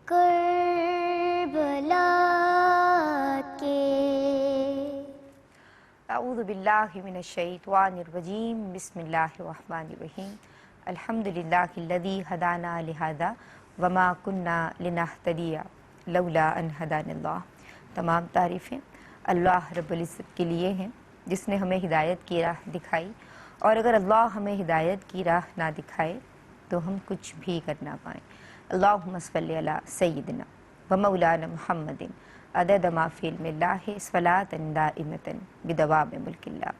کربلا کے۔ اعوذ باللہ من الشیطان الرجیم، بسم اللہ الرحمن الرحیم، الحمدللہ الذی ہدانا لہذا وما کننا لنہتدی لولا ان ہدانا اللہ۔ تمام تعریفیں اللہ رب العزت کے لیے ہیں جس نے ہمیں ہدایت کی راہ دکھائی، اور اگر اللہ ہمیں ہدایت کی راہ نہ دکھائے تو ہم کچھ بھی کر نہ پائیں۔ اللہم صلی علی سیدنا و مولانا محمد عدد ما فی علم اللہ صلاۃ دائمۃ بدوام ملک اللہ۔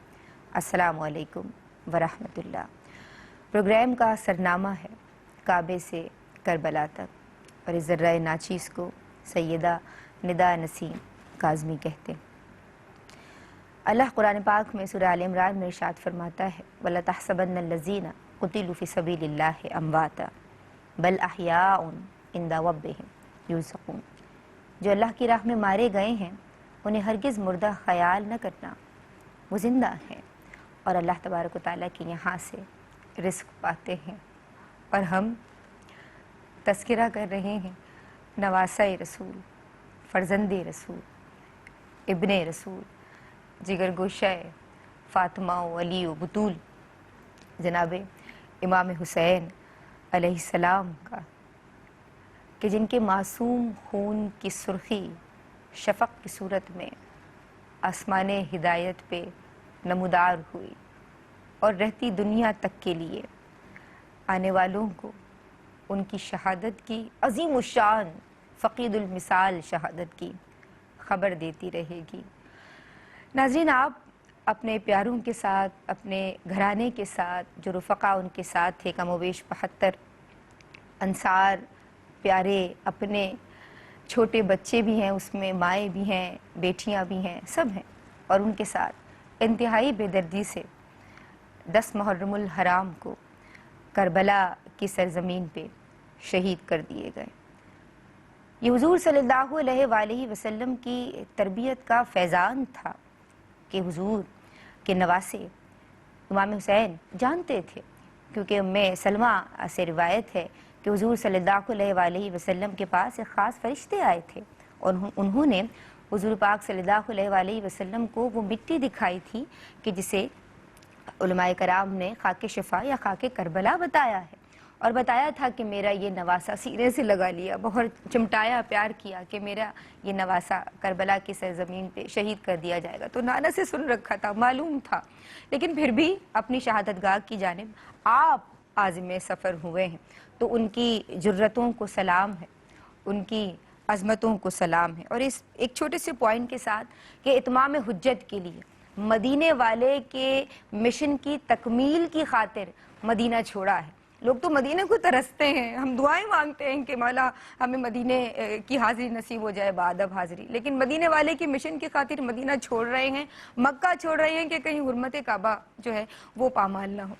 السلام علیکم ورحمۃ اللہ۔ پروگرام کا سرنامہ ہے کعبے سے کربلا تک، اور اس ذرہ ناچیز کو سیدہ ندا نسیم کاظمی کہتے ہیں۔ اللہ قرآن پاک میں سورہ آل عمران میں ارشاد فرماتا ہے وَلَا تَحْسَبَنَّ الَّذِينَ قُتِلُوا فِي سَبِيلِ اللَّهِ أَمْوَاتًا بَلْ أَحْيَاءٌ عِنْدَ رَبِّهِمْ يُرْزَقُونَ۔ جو اللہ کی راہ میں مارے گئے ہیں انہیں ہرگز مردہ خیال نہ کرنا، وہ زندہ ہیں اور اللہ تبارک و تعالیٰ کے یہاں سے رزق پاتے ہیں۔ اور ہم تذکرہ کر رہے ہیں نواسہ رسول، فرزند رسول، ابن رسول، جگر گوشہ فاطمہ و علی و بطول، جناب امام حسین علیہ السلام کا، کہ جن کے معصوم خون کی سرخی شفق کی صورت میں آسمان ہدایت پہ نمودار ہوئی، اور رہتی دنیا تک کے لیے آنے والوں کو ان کی شہادت کی عظیم الشان فقید المثال شہادت کی خبر دیتی رہے گی۔ ناظرین، آپ اپنے پیاروں کے ساتھ، اپنے گھرانے کے ساتھ، جو رفقا ان کے ساتھ تھے، کم و بیش 75 انصار پیارے، اپنے چھوٹے بچے بھی ہیں اس میں، مائیں بھی ہیں، بیٹیاں بھی ہیں، سب ہیں، اور ان کے ساتھ انتہائی بے دردی سے 10 محرم الحرام کو کربلا کی سرزمین پہ شہید کر دیے گئے۔ یہ حضور صلی اللہ علیہ وآلہ وسلم کی تربیت کا فیضان تھا کہ حضور کے نواسے امام حسین جانتے تھے، کیونکہ ام سلمہ سے روایت ہے کہ حضور صلی اللہ علیہ وآلہ وسلم کے پاس ایک خاص فرشتے آئے تھے، اور انہوں نے حضور پاک صلی اللہ علیہ وآلہ وسلم کو وہ مٹی دکھائی تھی کہ جسے علماء کرام نے خاک شفا یا خاک کربلا بتایا ہے، اور بتایا تھا کہ میرا یہ نواسہ سینے سے لگا لیا، بہت چمٹایا، پیار کیا کہ میرا یہ نواسہ کربلا کی سرزمین پہ شہید کر دیا جائے گا۔ تو نانا سے سن رکھا تھا، معلوم تھا، لیکن پھر بھی اپنی شہادت گاہ کی جانب آپ عازم سفر ہوئے ہیں، تو ان کی جرتوں کو سلام ہے، ان کی عظمتوں کو سلام ہے۔ اور اس ایک چھوٹے سے پوائنٹ کے ساتھ کہ اتمام حجت کے لیے مدینے والے کے مشن کی تکمیل کی خاطر مدینہ چھوڑا ہے۔ لوگ تو مدینے کو ترستے ہیں، ہم دعائیں مانگتے ہیں کہ مولا ہمیں مدینے کی حاضری نصیب ہو جائے بادب حاضری، لیکن مدینے والے کی مشن کی خاطر مدینہ چھوڑ رہے ہیں، مکہ چھوڑ رہے ہیں کہ کہیں حرمت کعبہ جو ہے وہ پامال نہ ہو۔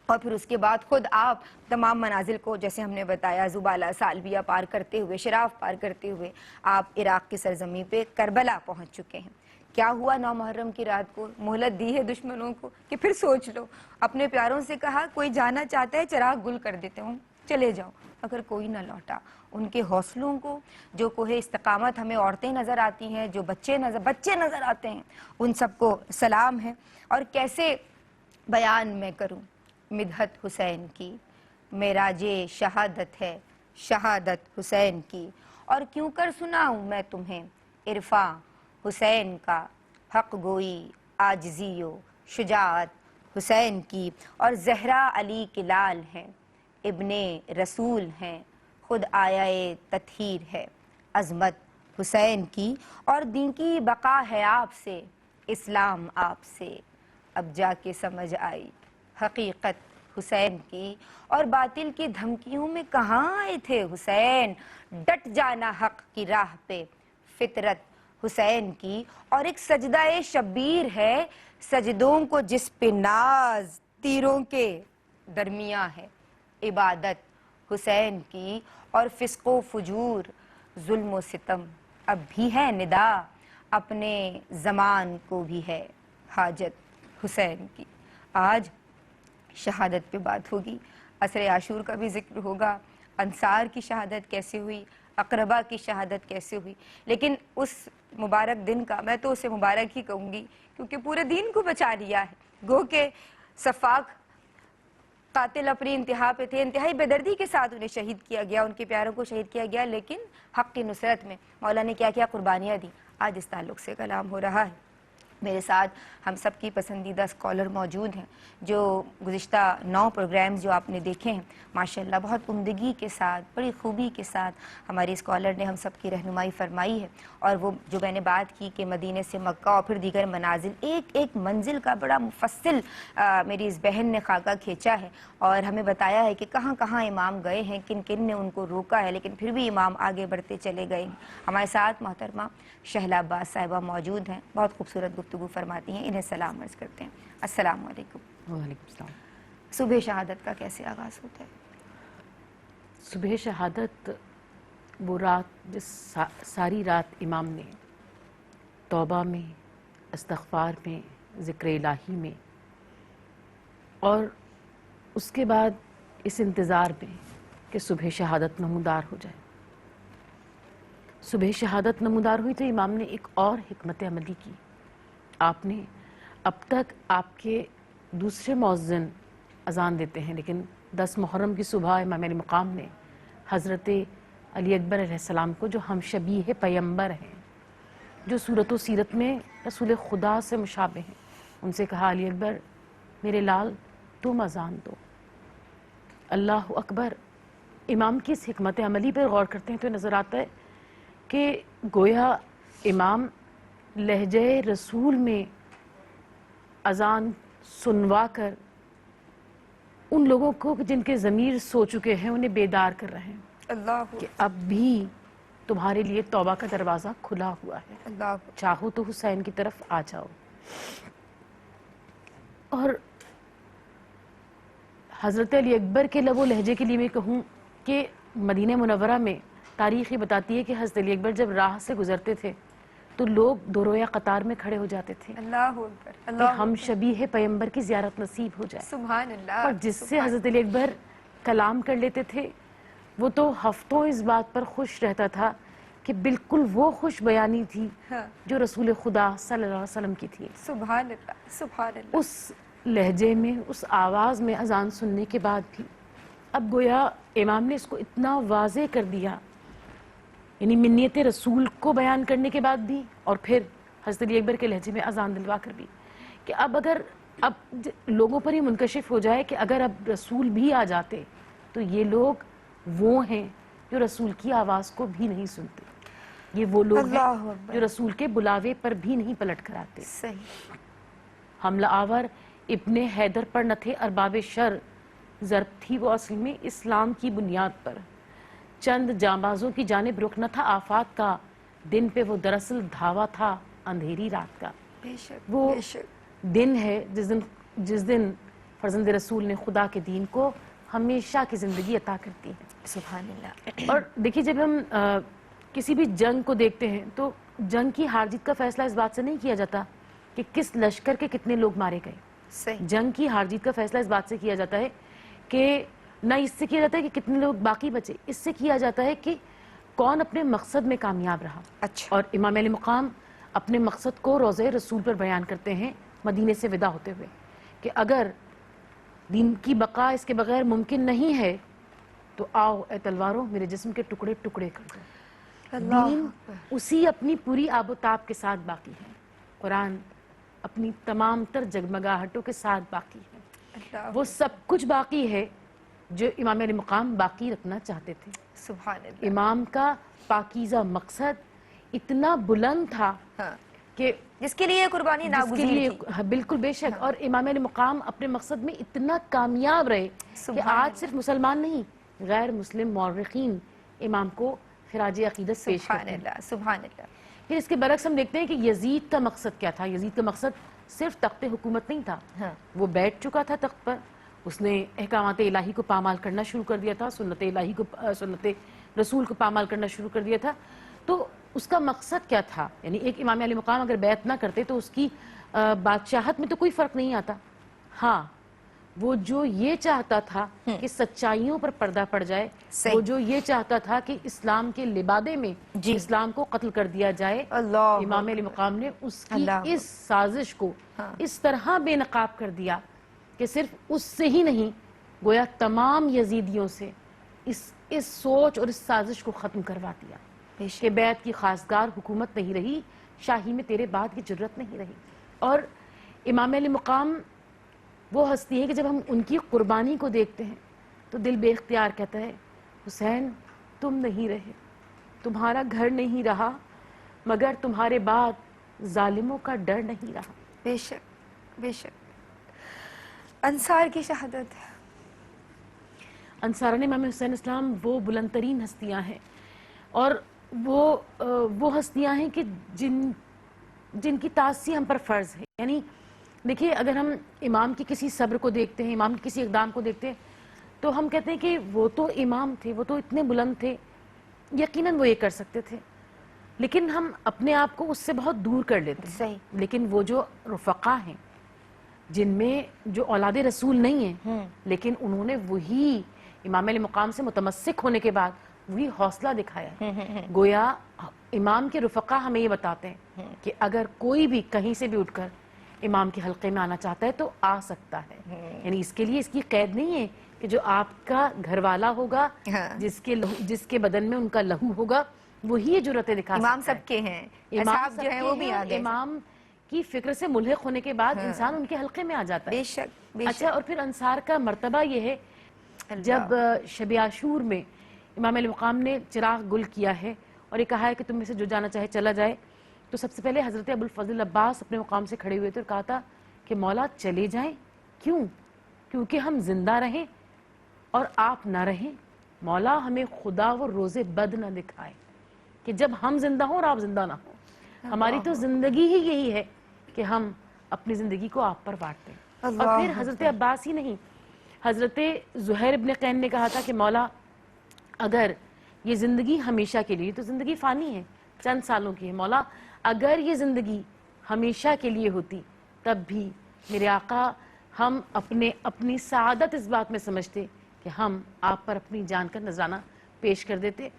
اور پھر اس کے بعد خود آپ تمام منازل کو، جیسے ہم نے بتایا، زبالہ، سالبیہ پار کرتے ہوئے، شراف پار کرتے ہوئے آپ عراق کی سرزمین پہ کربلا پہنچ چکے ہیں۔ کیا ہوا 9 محرم کی رات کو؟ مہلت دی ہے دشمنوں کو کہ پھر سوچ لو۔ اپنے پیاروں سے کہا کوئی جانا چاہتا ہے چراغ گل کر دیتے ہوں، چلے جاؤ، اگر کوئی نہ لوٹا۔ ان کے حوصلوں کو، جو کوہ استقامت ہمیں عورتیں نظر آتی ہیں، جو بچے نظر آتے ہیں، ان سب کو سلام ہے۔ اور کیسے بیان میں کروں مدحت حسین کی، معراج شہادت ہے شہادت حسین کی، اور کیوں کر سناؤں میں تمہیں عرفاں حسین کا، حق گوئی عاجزی و شجاعت حسین کی۔ اور زہرا علی کے لال ہیں، ابن رسول ہیں، خود آیا تطہیر ہے عظمت حسین کی۔ اور دین کی بقا ہے آپ سے، اسلام آپ سے، اب جا کے سمجھ آئی حقیقت حسین کی۔ اور باطل کی دھمکیوں میں کہاں آئے تھے حسین، ڈٹ جانا حق کی راہ پہ فطرت حسین کی۔ اور ایک سجدہ شبیر ہے سجدوں کو جس پہ ناز، تیروں کے درمیاں ہے عبادت حسین کی۔ اور فسق و فجور، ظلم و ستم اب بھی ہے ندا، اپنے زمان کو بھی ہے حاجت حسین کی۔ آج شہادت پہ بات ہوگی، عصر عاشور کا بھی ذکر ہوگا، انصار کی شہادت کیسے ہوئی، اقربا کی شہادت کیسے ہوئی، لیکن اس مبارک دن کا میں تو اسے مبارک ہی کہوں گی کیونکہ پورے دین کو بچا لیا ہے۔ گو کہ صفاق قاتل اپنی انتہا پہ تھے، انتہائی بیدردی کے ساتھ انہیں شہید کیا گیا، ان کے پیاروں کو شہید کیا گیا، لیکن حق کی نصرت میں مولا نے کیا کیا قربانیاں دی۔ آج اس تعلق سے کلام ہو رہا ہے۔ میرے ساتھ ہم سب کی پسندیدہ اسکالر موجود ہیں جو گزشتہ 9 پروگرامز جو آپ نے دیکھے ہیں ماشاءاللہ بہت عمدگی کے ساتھ، بڑی خوبی کے ساتھ ہماری اسکالر نے ہم سب کی رہنمائی فرمائی ہے، اور وہ جو میں نے بات کی کہ مدینے سے مکہ اور پھر دیگر منازل، ایک ایک منزل کا بڑا مفصل میری اس بہن نے خاکہ کھینچا ہے اور ہمیں بتایا ہے کہ کہاں کہاں امام گئے ہیں، کن کن نے ان کو روکا ہے، لیکن پھر بھی امام آگے بڑھتے چلے گئے ہیں۔ ہمارے ساتھ محترمہ شہلا عباس صاحبہ موجود ہیں، بہت خوبصورت گفتگو فرماتی ہیں، انہیں سلام عرض کرتے ہیں۔ السلام علیکم۔ وعلیکم السلام۔ صبح شہادت کا کیسے آغاز ہوتا ہے؟ صبح شہادت وہ رات جس ساری رات امام نے توبہ میں، استغفار میں، ذکر الہی میں، اور اس کے بعد اس انتظار میں کہ صبح شہادت نمودار ہو جائے۔ صبح شہادت نمودار ہوئی تو امام نے ایک اور حکمت عملی کی۔ آپ نے اب تک آپ کے دوسرے مؤذن اذان دیتے ہیں، لیکن 10 محرم کی صبح امام علی مقام نے حضرت علی اکبر علیہ السلام کو، جو ہم شبیہ پیمبر ہیں، جو صورت و سیرت میں رسول خدا سے مشابہ ہیں، ان سے کہا علی اکبر میرے لال تم اذان دو۔ اللہ اکبر۔ امام کی اس حکمت عملی پر غور کرتے ہیں تو نظر آتا ہے کہ گویا امام لہجہ رسول میں اذان سنوا کر ان لوگوں کو جن کے ضمیر سو چکے ہیں انہیں بیدار کر رہے ہیں اللہ کہ اب بھی تمہارے لیے توبہ کا دروازہ کھلا ہوا ہے، اللہ چاہو تو حسین کی طرف آ جاؤ۔ اور حضرت علی اکبر کے لب و لہجے کے لیے میں کہوں کہ مدینہ منورہ میں تاریخ یہ بتاتی ہے کہ حضرت علی اکبر جب راہ سے گزرتے تھے تو لوگ دو رویہ قطار میں کھڑے ہو جاتے تھے اللہ اکبر، کہ اللہ ہم شبیہ پیمبر کی زیارت نصیب ہو جائے۔ سبحان اللہ۔ اور جس سے حضرت علی اکبر کلام کر لیتے تھے وہ تو ہفتوں اس بات پر خوش رہتا تھا کہ بالکل وہ خوش بیانی تھی جو رسول خدا صلی اللہ علیہ وسلم کی تھی۔ سبحان اللہ، سبحان اللہ۔ اس لہجے میں، اس آواز میں اذان سننے کے بعد بھی اب گویا امام نے اس کو اتنا واضح کر دیا، یعنی منیت رسول کو بیان کرنے کے بعد بھی اور پھر حضرت علی اکبر کے لہجے میں اذان دلوا کر بھی، کہ اب اگر لوگوں پر یہ منکشف ہو جائے کہ اگر اب رسول بھی آ جاتے تو یہ لوگ وہ ہیں جو رسول کی آواز کو بھی نہیں سنتے، یہ وہ لوگ ہیں اللہ اکبر، جو رسول کے بلاوے پر بھی نہیں پلٹ کر آتے۔ صحیح۔ حملہ آور ابن حیدر پر نہ تھے ارباب شر، ضرب تھی وہ اصل میں اسلام کی بنیاد پر، چند جانبازوں کی جانب رخ نہ تھا آفات کا، دن پہ وہ دراصل دھاوا تھا اندھیری رات کا۔ بے شک، وہ بے شک۔ دن ہے جس دن فرزند رسول نے خدا کے دین کو ہمیشہ کی زندگی عطا کرتی ہے۔ سبحان اللہ۔ اور دیکھیے جب ہم کسی بھی جنگ کو دیکھتے ہیں تو جنگ کی ہار جیت کا فیصلہ اس بات سے نہیں کیا جاتا کہ کس لشکر کے کتنے لوگ مارے گئے۔ صحیح۔ جنگ کی ہار جیت کا فیصلہ اس بات سے کیا جاتا ہے کہ نہ اس سے کیا جاتا ہے کہ کتنے لوگ باقی بچے، اس سے کیا جاتا ہے کہ کون اپنے مقصد میں کامیاب رہا۔ اچھا۔ اور امام علی مقام اپنے مقصد کو روضہ رسول پر بیان کرتے ہیں مدینے سے ودا ہوتے ہوئے کہ اگر دین کی بقا اس کے بغیر ممکن نہیں ہے تو آؤ اے تلواروں میرے جسم کے ٹکڑے ٹکڑے کر دو۔ اللہ دین اسی اپنی پوری آب و تاب کے ساتھ باقی ہے، قرآن اپنی تمام تر جگمگاہٹوں کے ساتھ باقی ہے، اللہ، وہ سب کچھ باقی ہے جو امام علی مقام باقی رکھنا چاہتے تھے۔ سبحان اللہ۔ امام کا پاکیزہ مقصد اتنا بلند تھا ہاں، کہ جس کے لیے قربانی جس کے ناگزیر لیے تھی۔ بالکل بے شک، اور امام علی مقام اپنے مقصد میں اتنا کامیاب رہے کہ سبحان آج صرف مسلمان نہیں، غیر مسلم مورخین امام کو خراج عقیدت پیش سبحان کرتے ہیں۔ اللہ، سبحان اللہ۔ پھر اس کے برعکس ہم دیکھتے ہیں کہ یزید کا مقصد کیا تھا۔ یزید کا مقصد صرف تخت حکومت نہیں تھا، ہاں، وہ بیٹھ چکا تھا تخت پر، اس نے احکامات الہی کو پامال کرنا شروع کر دیا تھا، سنت رسول کو پامال کرنا شروع کر دیا تھا۔ تو اس کا مقصد کیا تھا؟ یعنی ایک امام علی مقام اگر بیعت نہ کرتے تو اس کی بادشاہت میں تو کوئی فرق نہیں آتا، ہاں وہ جو یہ چاہتا تھا کہ سچائیوں پر پردہ پڑ جائے، صحیح۔ وہ جو یہ چاہتا تھا کہ اسلام کے لبادے میں جی۔ اسلام کو قتل کر دیا جائے، اللہ امام علی مقام نے اس کی اللہ اس سازش کو اس طرح بے نقاب کر دیا کہ صرف اس سے ہی نہیں، گویا تمام یزیدیوں سے اس سوچ اور اس سازش کو ختم کروا دیا بے شک۔ کہ بیعت کی خواستگار حکومت نہیں رہی، شاہی میں تیرے بعد کی جرت نہیں رہی۔ اور امام علی مقام وہ ہستی ہے کہ جب ہم ان کی قربانی کو دیکھتے ہیں تو دل بے اختیار کہتا ہے حسین تم نہیں رہے، تمہارا گھر نہیں رہا، مگر تمہارے بعد ظالموں کا ڈر نہیں رہا۔ بے شک بے شک۔ انصار کی شہادت، انصاران امام حسین اسلام وہ بلند ترین ہستیاں ہیں، اور وہ ہستیاں ہیں کہ جن کی تعصیہ ہم پر فرض ہے۔ یعنی دیکھیے، اگر ہم امام کی کسی صبر کو دیکھتے ہیں، امام کی کسی اقدام کو دیکھتے ہیں، تو ہم کہتے ہیں کہ وہ تو امام تھے، وہ تو اتنے بلند تھے، یقیناً وہ یہ کر سکتے تھے، لیکن ہم اپنے آپ کو اس سے بہت دور کر لیتے ہیں۔ صحیح۔ لیکن وہ جو رفقا ہیں، جن میں جو اولاد رسول نہیں ہیں، لیکن انہوں نے وہی امام علی مقام سے متمسک ہونے کے بعد وہی حوصلہ دکھایا ہے۔ گویا امام کے رفقا ہمیں یہ بتاتے ہیں کہ اگر کوئی بھی کہیں سے بھی اٹھ کر امام کے حلقے میں آنا چاہتا ہے تو آ سکتا ہے۔ یعنی اس کے لیے اس کی قید نہیں ہے کہ جو آپ کا گھر والا ہوگا، جس کے بدن میں ان کا لہو ہوگا، وہی یہ جرأتیں دکھا سکتا ہے۔ امام سب کے ہیں، امام اصحاب جو سب ہیں کے وہ بھی ہیں، آگے۔ امام کی فکر سے ملحق ہونے کے بعد انسان ان کے حلقے میں آ جاتا ہے۔ بے شک بے اچھا، اور پھر انصار کا مرتبہ یہ ہے، جب شب عاشور میں امام علی مقام نے چراغ گل کیا ہے اور یہ کہا ہے کہ تم میں سے جو جانا چاہے چلا جائے، تو سب سے پہلے حضرت ابو الفضل عباس اپنے مقام سے کھڑے ہوئے تھے اور کہا تھا کہ مولا چلے جائیں، کیوں؟ کیونکہ ہم زندہ رہیں اور آپ نہ رہیں، مولا ہمیں خدا وہ روز بد نہ دکھائے کہ جب ہم زندہ ہوں اور آپ زندہ نہ ہوں۔ ہماری تو زندگی ہی یہی ہے کہ ہم اپنی زندگی کو آپ پر بانٹتے ہیں۔ اور پھر حضرت عباس ہی نہیں، حضرت زہیر ابن قین نے کہا تھا کہ مولا اگر یہ زندگی ہمیشہ کے لیے، تو زندگی فانی ہے، چند سالوں کی ہے، مولا اگر یہ زندگی ہمیشہ کے لیے ہوتی تب بھی میرے آقا ہم اپنی سعادت اس بات میں سمجھتے کہ ہم آپ پر اپنی جان کا نذرانہ پیش کر دیتے۔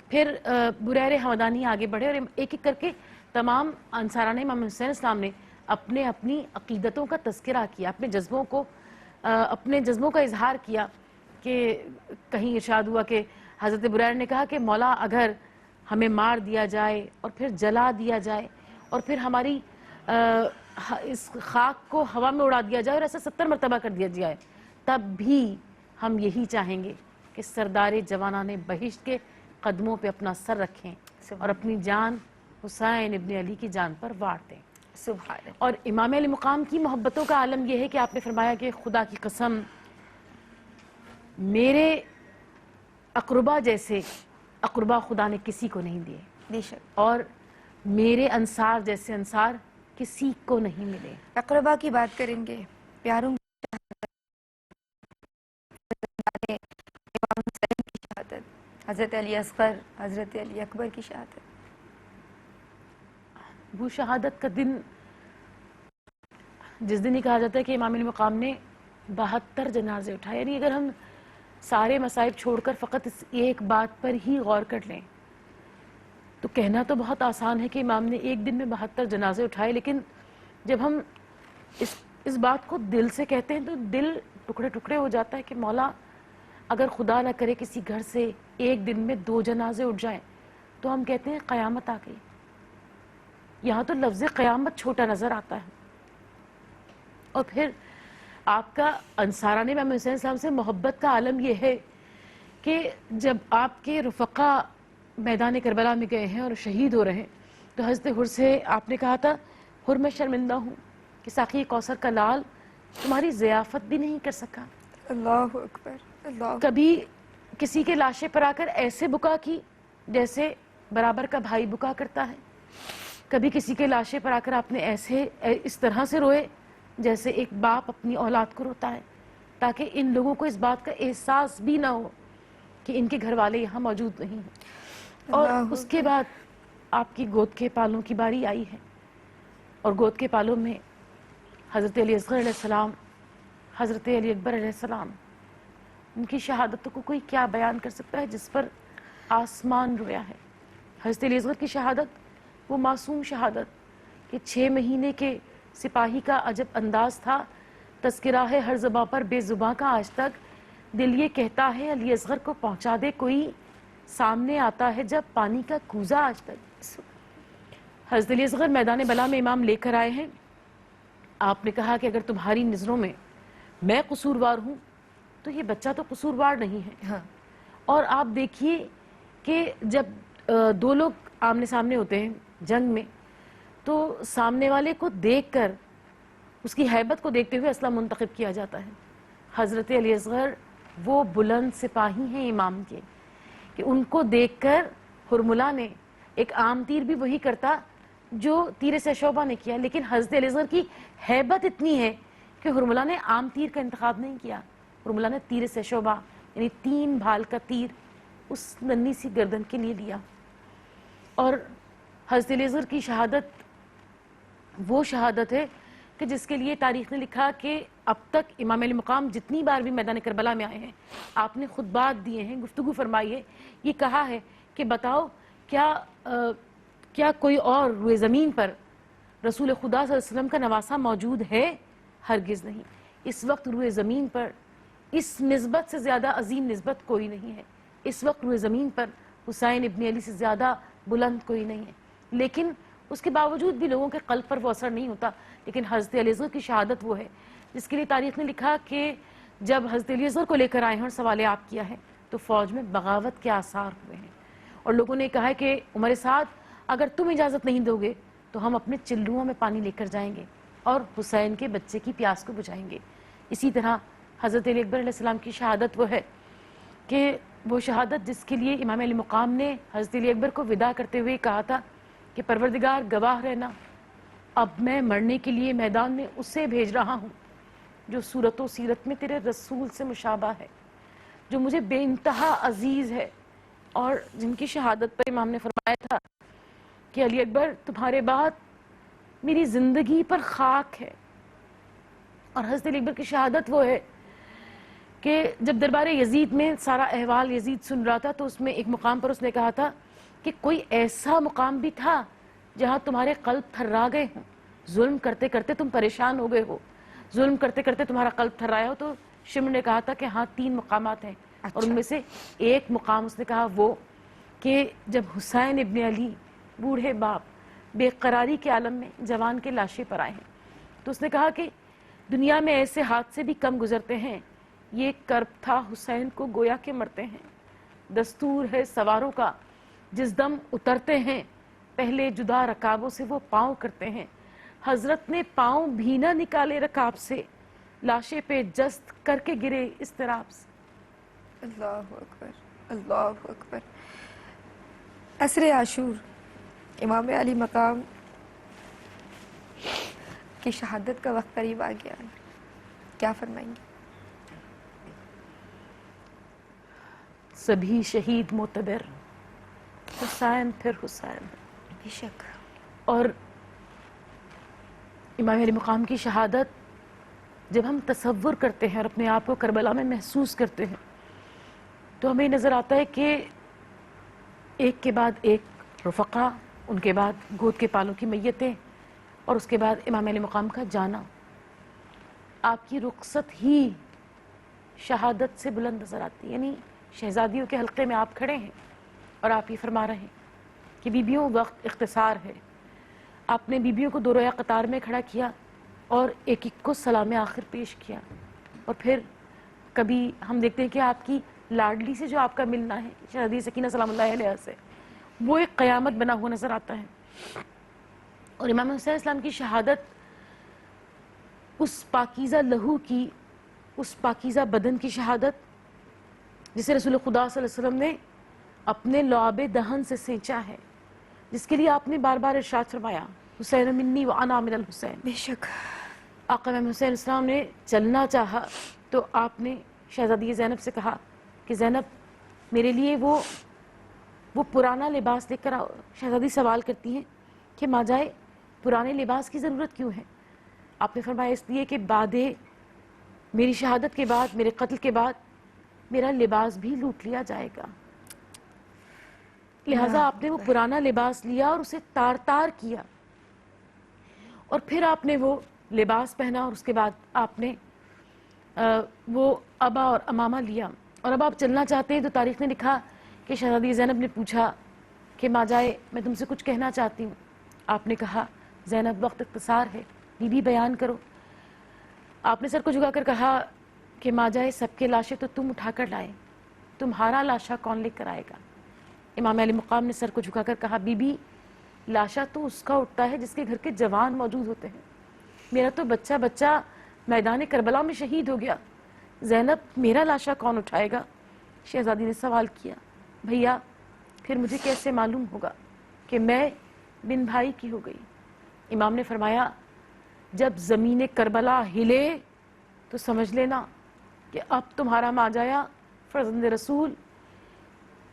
پھر بریر حمدانی آگے بڑھے اور ایک ایک کر کے تمام انصاران امام حسین اسلام نے اپنی عقیدتوں کا تذکرہ کیا، اپنے جذبوں کا اظہار کیا، کہ کہیں ارشاد ہوا کہ حضرت بریر نے کہا کہ مولا اگر ہمیں مار دیا جائے اور پھر جلا دیا جائے اور پھر ہماری اس خاک کو ہوا میں اڑا دیا جائے اور ایسا 70 مرتبہ کر دیا جائے، تب بھی ہم یہی چاہیں گے کہ سردار جوانان بہشت کے قدموں پہ اپنا سر رکھیں اور اپنی جان حسین ابن علی کی جان پر وار دیں۔ سبحان اللہ۔ اور امام علی مقام کی محبتوں کا عالم یہ ہے کہ آپ نے فرمایا کہ خدا کی قسم میرے اقربا جیسے اقربا خدا نے کسی کو نہیں دیے، بے شک۔ اور میرے انصار جیسے انصار کسی کو نہیں ملے۔ اقربا کی بات کریں گے، پیاروں امام حسین کی شہادت، حضرت علی اصغر، حضرت علی اکبر کی شہادت۔ وہ شہادت کا دن، جس دن یہ کہا جاتا ہے کہ امام علی مقام نے 72 جنازے اٹھائے، یعنی اگر ہم سارے مصائب چھوڑ کر فقط اس ایک بات پر ہی غور کر لیں تو کہنا تو بہت آسان ہے کہ امام نے ایک دن میں 72 جنازے اٹھائے، لیکن جب ہم اس بات کو دل سے کہتے ہیں تو دل ٹکڑے ٹکڑے ہو جاتا ہے کہ مولا اگر خدا نہ کرے کسی گھر سے ایک دن میں 2 جنازے اٹھ جائیں تو ہم کہتے ہیں قیامت آ گئی۔ یہاں تو لفظ قیامت چھوٹا نظر آتا ہے۔ اور پھر آپ کا انصاران امام حسین السلام سے محبت کا عالم یہ ہے کہ جب آپ کے رفقا میدان کربلا میں گئے ہیں اور شہید ہو رہے ہیں تو حضرت حر سے آپ نے کہا تھا حر میں شرمندہ ہوں کہ ساقی کوثر کا لال تمہاری ضیافت بھی نہیں کر سکا۔ اللہ اکبر، اللہ۔ کبھی کسی کے لاشے پر آ کر ایسے بکا کی جیسے برابر کا بھائی بکا کرتا ہے، کبھی کسی کے لاشے پر آ کر آپ نے اس طرح سے روئے جیسے ایک باپ اپنی اولاد کو روتا ہے، تاکہ ان لوگوں کو اس بات کا احساس بھی نہ ہو کہ ان کے گھر والے یہاں موجود نہیں ہیں۔ اور اس کے بعد آپ کی گود کے پالوں کی باری آئی ہے، اور گود کے پالوں میں حضرت علی اصغر علیہ السلام، حضرت علی اکبر علیہ السلام، ان کی شہادتوں کو کوئی کیا بیان کر سکتا ہے جس پر آسمان رویا ہے۔ حضرت علی اصغر کی شہادت، وہ معصوم شہادت کہ 6 مہینے کے سپاہی کا عجب انداز تھا، تذکرہ ہے ہر زباں پر بے زباں کا آج تک، دل یہ کہتا ہے علی اصغر کو پہنچا دے کوئی، سامنے آتا ہے جب پانی کا کوزہ آج تک۔ حضرت علی اصغر میدان بلا میں امام لے کر آئے ہیں۔ آپ نے کہا کہ اگر تمہاری نظروں میں میں قصوروار ہوں تو یہ بچہ تو قصوروار نہیں ہے۔ اور آپ دیکھیے کہ جب 2 لوگ آمنے سامنے ہوتے ہیں جنگ میں، تو سامنے والے کو دیکھ کر، اس کی ہیبت کو دیکھتے ہوئے اسلحہ منتخب کیا جاتا ہے۔ حضرت علی اصغر وہ بلند سپاہی ہیں امام کے کہ ان کو دیکھ کر ہرملہ نے ایک عام تیر بھی وہی کرتا جو تیر سے شعبہ نے کیا، لیکن حضرت علی اصغر کی ہیبت اتنی ہے کہ ہرملہ نے عام تیر کا انتخاب نہیں کیا، ہرملہ نے تیر سے شعبہ یعنی 3 بھال کا تیر اس ننھی سی گردن کے لیے لیا۔ اور حضرت علی اصغر کی شہادت وہ شہادت ہے کہ جس کے لیے تاریخ نے لکھا کہ اب تک امام علی مقام جتنی بار بھی میدان کربلا میں آئے ہیں، آپ نے خطبات دیے ہیں، گفتگو فرمائی ہے، یہ کہا ہے کہ بتاؤ کیا کوئی اور روئے زمین پر رسول خدا صلی اللہ علیہ وسلم کا نواسہ موجود ہے؟ ہرگز نہیں۔ اس وقت روئے زمین پر اس نسبت سے زیادہ عظیم نسبت کوئی نہیں ہے، اس وقت روئے زمین پر حسین ابن علی سے زیادہ بلند کوئی نہیں ہے، لیکن اس کے باوجود بھی لوگوں کے قلب پر وہ اثر نہیں ہوتا۔ لیکن حضرت علی اصغر کی شہادت وہ ہے جس کے لیے تاریخ نے لکھا کہ جب حضرت علی اصغر کو لے کر آئے ہیں اور سوال آپ کیا ہے تو فوج میں بغاوت کے آثار ہوئے ہیں، اور لوگوں نے کہا ہے کہ عمر سعد اگر تم اجازت نہیں دو گے تو ہم اپنے چلوؤں میں پانی لے کر جائیں گے اور حسین کے بچے کی پیاس کو بجھائیں گے۔ اسی طرح حضرت علی اکبر علیہ السلام کی شہادت وہ ہے کہ وہ شہادت جس کے لیے امام علی مقام نے حضرت علی اکبر کو وداع کرتے ہوئے کہا تھا کہ پروردگار گواہ رہنا، اب میں مرنے کے لیے میدان میں اسے بھیج رہا ہوں جو صورت و سیرت میں تیرے رسول سے مشابہ ہے، جو مجھے بے انتہا عزیز ہے، اور جن کی شہادت پر امام نے فرمایا تھا کہ علی اکبر تمہارے بعد میری زندگی پر خاک ہے۔ اور حضرت علی اکبر کی شہادت وہ ہے کہ جب دربار یزید میں سارا احوال یزید سن رہا تھا تو اس میں ایک مقام پر اس نے کہا تھا کہ کوئی ایسا مقام بھی تھا جہاں تمہارے قلب تھرا گئے ہوں، ظلم کرتے کرتے تم پریشان ہو گئے ہو، ظلم کرتے کرتے تمہارا قلب تھرایا ہو۔ تو شمر نے کہا تھا کہ ہاں 3 مقامات ہیں، اور ان میں سے ایک مقام اس نے کہا وہ کہ جب حسین ابن علی بوڑھے باپ بے قراری کے عالم میں جوان کے لاشے پر آئے ہیں، تو اس نے کہا کہ دنیا میں ایسے حادثے بھی کم گزرتے ہیں، یہ کرب تھا حسین کو گویا کہ مرتے ہیں، دستور ہے سواروں کا جس دم اترتے ہیں پہلے جدا رکابوں سے وہ پاؤں کرتے ہیں، حضرت نے پاؤں بھی نہ نکالے رکاب سے، لاشے پہ جست کر کے گرے اضطراب سے۔ اللہ اکبر، اللہ اکبر۔ عصر عاشور، امام علی مقام کی شہادت کا وقت قریب آ گیا ہے، کیا فرمائیں گے؟ سبھی شہید معتبر، حسین پھر حسین، بے شک۔ اور امام علی مقام کی شہادت جب ہم تصور کرتے ہیں اور اپنے آپ کو کربلا میں محسوس کرتے ہیں تو ہمیں نظر آتا ہے کہ ایک کے بعد ایک رفقا، ان کے بعد گود کے پالوں کی میتیں، اور اس کے بعد امام علی مقام کا جانا، آپ کی رخصت ہی شہادت سے بلند نظر آتی ہے۔ یعنی شہزادیوں کے حلقے میں آپ کھڑے ہیں اور آپ یہ فرما رہے ہیں کہ بیبیوں وقت اختصار ہے، آپ نے بیبیوں کو 2 رویا قطار میں کھڑا کیا اور ایک ایک کو سلام آخر پیش کیا، اور پھر کبھی ہم دیکھتے ہیں کہ آپ کی لاڈلی سے جو آپ کا ملنا ہے شہزادی سکینہ سلام اللہ علیہ سے، وہ ایک قیامت بنا ہوا نظر آتا ہے۔ اور امام حسین اسلام کی شہادت اس پاکیزہ لہو کی، اس پاکیزہ بدن کی شہادت جسے رسول خدا صلی اللہ علیہ وسلم نے اپنے لعاب دہن سے سینچا ہے، جس کے لیے آپ نے بار بار ارشاد فرمایا حسین منی وانا من الحسین۔ بے شک۔ آقا امام حسین اسلام نے چلنا چاہا تو آپ نے شہزادی زینب سے کہا کہ زینب میرے لیے وہ پرانا لباس لے کر آؤ۔ شہزادی سوال کرتی ہیں کہ ماں جائے پرانے لباس کی ضرورت کیوں ہے؟ آپ نے فرمایا اس لیے کہ بعد میری شہادت کے بعد، میرے قتل کے بعد میرا لباس بھی لوٹ لیا جائے گا، لہٰذا آپ نے وہ پرانا لباس لیا اور اسے تار تار کیا، اور پھر آپ نے وہ لباس پہنا، اور اس کے بعد آپ نے وہ ابا اور امامہ لیا، اور اب آپ چلنا چاہتے ہیں تو تاریخ نے لکھا کہ شہزادی زینب نے پوچھا کہ ماں جائے میں تم سے کچھ کہنا چاہتی ہوں. آپ نے کہا زینب وقت اختصار ہے، بی بی بیان کرو. آپ نے سر کو جھکا کر کہا کہ ماں جائے سب کے لاشیں تو تم اٹھا کر لائے، تمہارا لاشا کون لے کر آئے گا؟ امام علی مقام نے سر کو جھکا کر کہا بی بی لاشا تو اس کا اٹھتا ہے جس کے گھر کے جوان موجود ہوتے ہیں، میرا تو بچہ میدان کربلا میں شہید ہو گیا، زینب میرا لاشا کون اٹھائے گا؟ شہزادی نے سوال کیا بھیا پھر مجھے کیسے معلوم ہوگا کہ میں بن بھائی کی ہو گئی؟ امام نے فرمایا جب زمین کربلا ہلے تو سمجھ لینا کہ اب تمہارا ماں جایا فرزند رسول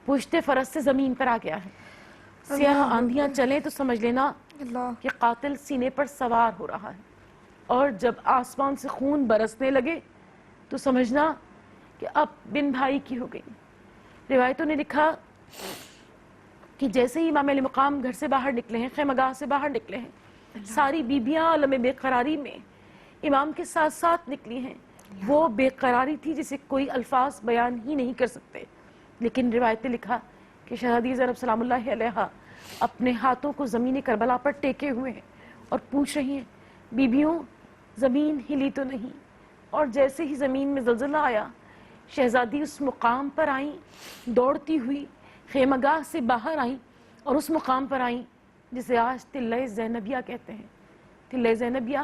پشت فرس سے زمین پر آ گیا ہے. سیاہ آندھیاں چلیں تو سمجھ لینا کہ قاتل سینے پر سوار ہو رہا ہے، اور جب آسمان سے خون برسنے لگے تو سمجھنا کہ اب بن بھائی کی ہو گئی. روایتوں نے لکھا کہ جیسے ہی امام علی مقام گھر سے باہر نکلے ہیں، خیمگاہ سے باہر نکلے ہیں، ساری بیبیاں عالم بے قراری میں امام کے ساتھ ساتھ نکلی ہیں. وہ بے قراری تھی جسے کوئی الفاظ بیان ہی نہیں کر سکتے، لیکن روایت نے لکھا کہ شہزادی زینب سلام اللہ علیہا اپنے ہاتھوں کو زمین کربلا پر ٹیکے ہوئے ہیں اور پوچھ رہی ہیں بیبیوں زمین ہلی تو نہیں؟ اور جیسے ہی زمین میں زلزلہ آیا شہزادی اس مقام پر آئیں، دوڑتی ہوئی خیمگاہ سے باہر آئیں اور اس مقام پر آئیں جسے آج تلہ زینبیہ کہتے ہیں. تلہ زینبیہ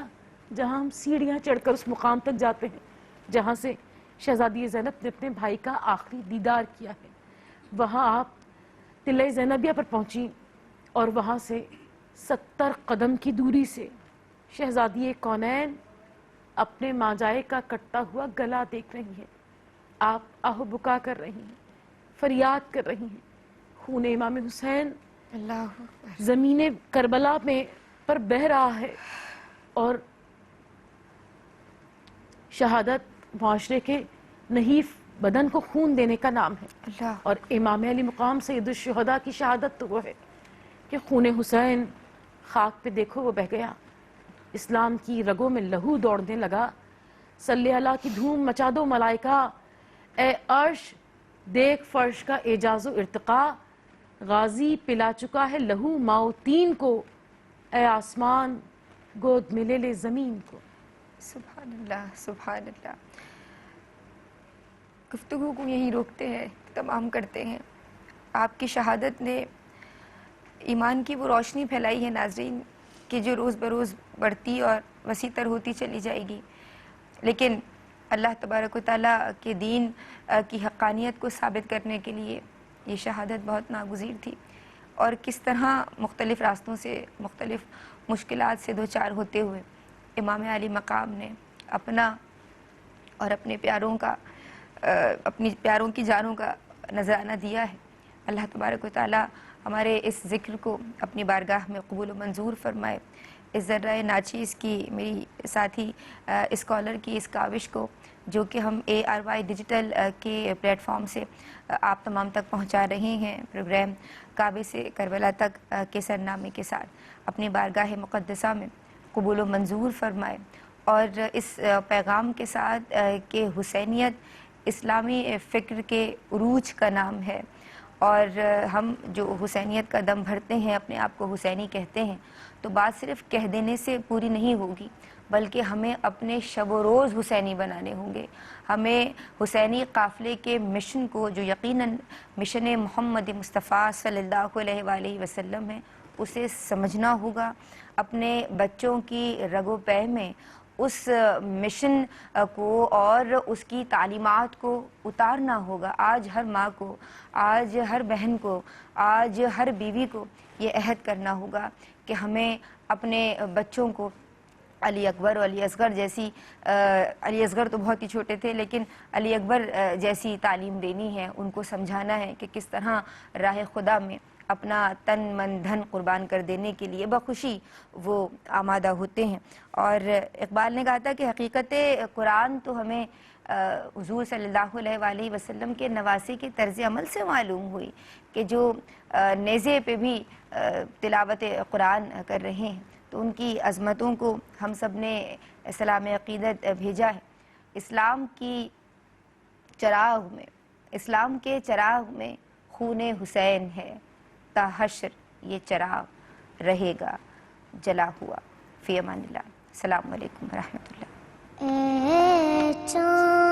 جہاں ہم سیڑھیاں چڑھ کر اس مقام تک جاتے ہیں جہاں سے شہزادی زینب نے اپنے بھائی کا آخری دیدار کیا ہے، وہاں آپ تلہ زینبیہ پر پہنچی اور وہاں سے 70 قدم کی دوری سے شہزادی کونین اپنے ماں جائے کا کٹتا ہوا گلا دیکھ رہی ہیں. آپ آہ بکا کر رہی ہیں، فریاد کر رہی ہیں. خون امام حسین زمین کربلا میں پر بہہ رہا ہے، اور شہادت معاشرے کے نحیف بدن کو خون دینے کا نام ہے. اور امام علی مقام سید الشہداء کی شہادت تو وہ ہے کہ خون حسین خاک پہ دیکھو وہ بہہ گیا، اسلام کی رگوں میں لہو دوڑنے لگا. صلی اللہ کی دھوم مچا دو ملائکہ، اے عرش دیکھ فرش کا اعجاز و ارتقا، غازی پلا چکا ہے لہو ماؤتین کو، اے آسمان گود میں لے لے زمین کو. سبحان اللہ سبحان اللہ. گفتگو کو یہیں روکتے ہیں، تمام کرتے ہیں. آپ کی شہادت نے ایمان کی وہ روشنی پھیلائی ہے ناظرین کہ جو روز بروز بڑھتی اور وسیع تر ہوتی چلی جائے گی، لیکن اللہ تبارک و تعالیٰ کے دین کی حقانیت کو ثابت کرنے کے لیے یہ شہادت بہت ناگزیر تھی. اور کس طرح مختلف راستوں سے، مختلف مشکلات سے دوچار ہوتے ہوئے امام علی مقام نے اپنا اور اپنے پیاروں کا اپنی پیاروں کی جانوں کا نذرانہ دیا ہے. اللہ تبارک و تعالیٰ ہمارے اس ذکر کو اپنی بارگاہ میں قبول و منظور فرمائے. اس ذرہ ناچیز کی میری ساتھی اسکالر کی اس کاوش کو جو کہ ہم ARY ڈیجیٹل کے پلیٹ فارم سے آپ تمام تک پہنچا رہے ہیں، پروگرام کعبے سے کربلا تک کے سرنامے کے ساتھ، اپنی بارگاہ مقدسہ میں قبول و منظور فرمائے. اور اس پیغام کے ساتھ کہ حسینیت اسلامی فکر کے عروج کا نام ہے، اور ہم جو حسینیت کا دم بھرتے ہیں، اپنے آپ کو حسینی کہتے ہیں، تو بات صرف کہہ دینے سے پوری نہیں ہوگی، بلکہ ہمیں اپنے شب و روز حسینی بنانے ہوں گے. ہمیں حسینی قافلے کے مشن کو جو یقیناً مشن محمد مصطفیٰ صلی اللہ علیہ وآلہ وسلم ہے، اسے سمجھنا ہوگا. اپنے بچوں کی رگ و پے میں اس مشن کو اور اس کی تعلیمات کو اتارنا ہوگا. آج ہر ماں کو، آج ہر بہن کو، آج ہر بیوی کو یہ عہد کرنا ہوگا کہ ہمیں اپنے بچوں کو علی اکبر اور علی اصغر جیسی علی اصغر تو بہت ہی چھوٹے تھے لیکن علی اکبر جیسی تعلیم دینی ہے. ان کو سمجھانا ہے کہ کس طرح راہ خدا میں اپنا تن من دھن قربان کر دینے کے لیے بخوشی وہ آمادہ ہوتے ہیں۔ اور اقبال نے کہا تھا کہ حقیقت قرآن تو ہمیں حضور صلی اللہ علیہ وآلہ وسلم کے نواسی کے طرز عمل سے معلوم ہوئی کہ جو نیزے پہ بھی تلاوت قرآن کر رہے ہیں، تو ان کی عظمتوں کو ہم سب نے سلام عقیدت بھیجا ہے۔ اسلام کے چراغ میں خون حسین ہے، تا حشر یہ چراغ رہے گا جلا ہوا۔ فی امان اللہ۔ السلام علیکم ورحمۃ اللہ۔ اے چاند